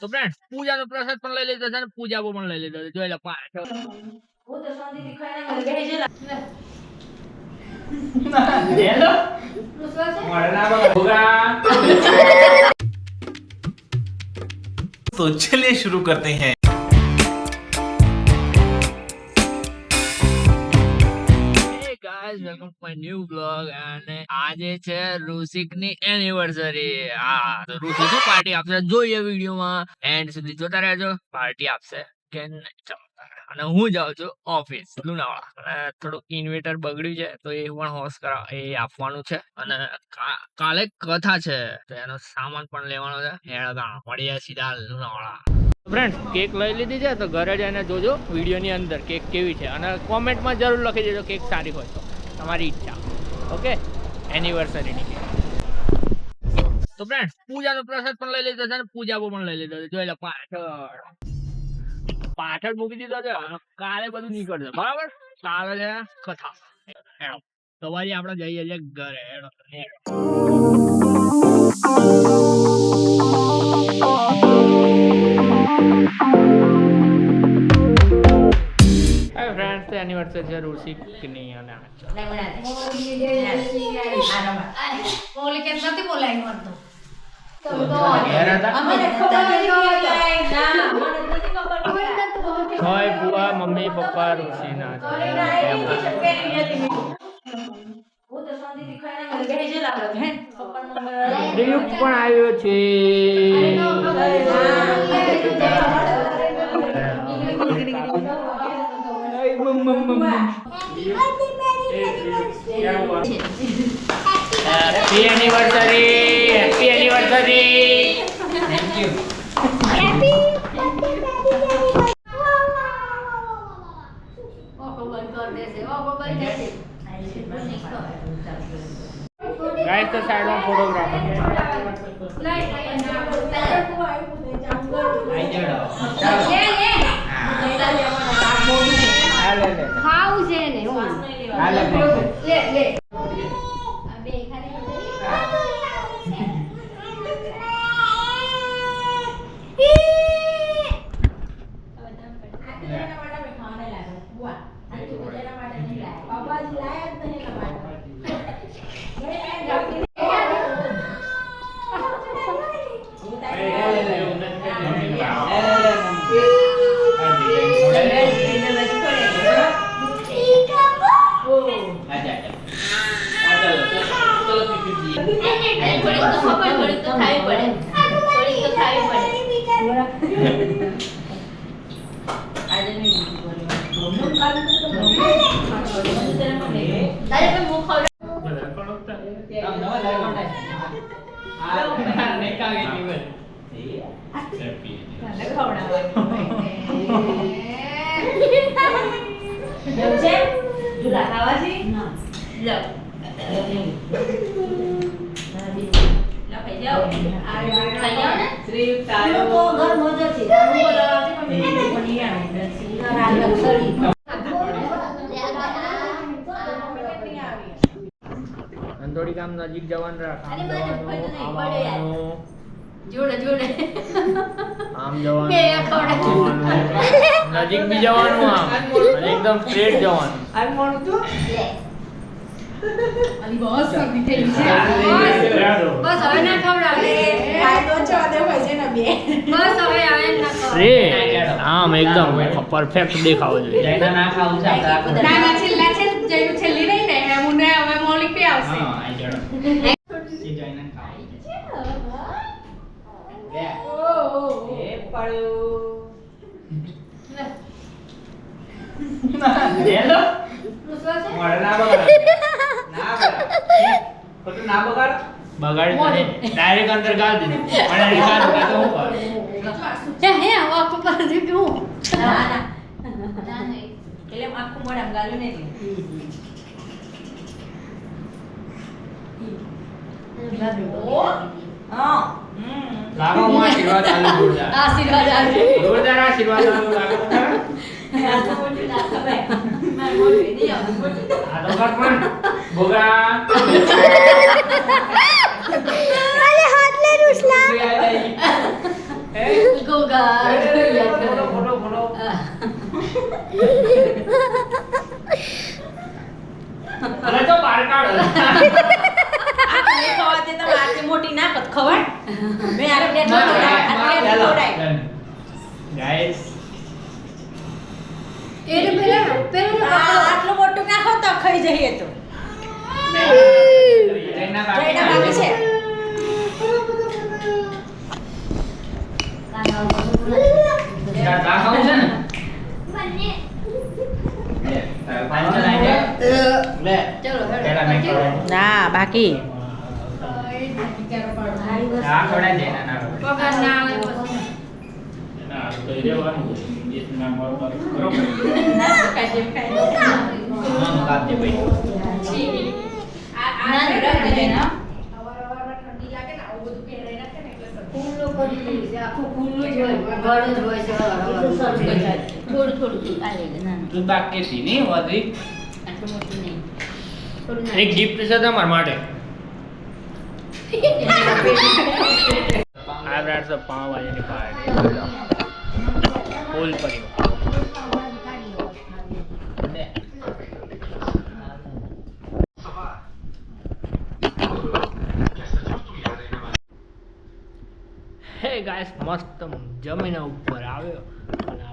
તો ફ્રેન્ડ પૂજાનો પ્રસાદ પણ લઈ લીધો છે અને પૂજા પણ લઈ લીધો છે. જોઈ લો પાછળ. હું તો શાંતિથી ખાઈને મને બેહી જલા. હેલો રૂસવા છે? મોડના ભોગા. तो चलिए शुरू करते हैं. Guys welcome to my new blog. અને આજે છે ઋષિકની એનિવર્સરી. હા તો ઋષિક શું પાર્ટી આપશે જોઈએ વિડીયોમાં એન્ડ સુધી જોતા રહેજો. પાર્ટી આપશે કે નહીં ચાલો. અને હું જાઉં છું ઓફિસ લુણાવાડા. અને થોડું ઇન્વેટર બગડ્યું છે તો એ પણ હોશ કરાવ એ આપવાનું છે. અને કાલે કથા છે તો એનો સામાન પણ લેવાનો છે. હેડા મળીએ સીધા લુણાવાડા. ફ્રેન્ડ કેક લઈ લીધી છે તો ઘરે જઈને જોજો વિડીયોની અંદર કેક કેવી છે. અને કોમેન્ટમાં જરૂર લખી દેજો કેક સારી હોય તો. તમારી ઈચ્છા. ઓકે એનિવર્સરીની કેક. તો ફ્રેન્ડ પૂજાનો પ્રસાદ પણ લઈ લીધો છે અને પૂજા પણ લઈ લીધો છે. જોઈ લો પાછળ મૂકી દીધો છે. કાલે બધું નીકળશે બરાબર. કાલે છે કથા. સવારે આપણે જઈએ છીએ ઘરે. ફ્રેન્ડ્સ એનિવર્સરી છે ઋષિકની અને ઓલી કેમ નથી બોલાય મળતો. હોય બુઆ મમ્મી પપ્પા ઋષિના હું તો શાંતિથી ખાઈને મને બેહી જલા. પ્રયુક્ત પણ આવ્યો છે. Happy anniversary. Happy anniversary. Thank you. Guys તો સાઈડમાં ફોટોગ્રાફર ખાવું છે ને લે લે થોડી કામ નજીક જવાનું રાખ. જોડે જોડે આમ જવાનું નજીક બી જવાનું આમ અને એકદમ સ્ટ્રેટ જવાનું. બસ હવે ના ખવડાવે. બસ હવે આવે ના સ્ટ્રેટ આમ એકદમ પરફેક્ટ દેખાવો જોઈએ. છેલ્લી રહી ને એમને હવે મોલિક પે આવશે. ડાયરેક્ટ અંદર ગાળ દીધું. હે આખું પર દીધું. ના ના એટલે આખું મોઢામાં ગાલ્યું ને લાગો માં આશીર્વાદ આલુ જોરદાર. આશીર્વાદ આપજો. જોરદાર આશીર્વાદ આલુ લાગો. આ તો કર પણ ભોગા. ગો અરે તો બહાર કાઢ. આટલી ખવાતી તો આટલી મોટી ના કત ખવાય મેં આ પ્લેટ ખવડાય ગાઈસ આટલું મોટું નાખો તો ખાઈ જઈએ તો જયના જયના બાકી છે ચા ખાવું છે ને લે તારે પાંચ ચલાઈ દે લે પેલા મેં ખવડાવી. ના બાકી આ ખવડાવી દે ના કાપ દે ભાઈ. તું બાકી હતી નહીં હોતી. એક ગિફ્ટ છે તમારા માટે. આ બ્રાન્ડ છે પાવભાજીની પાર્ટી ફૂલ પરિવાર. હે ગાઈસ મસ્ત જમીન ઉપર આવ્યો અને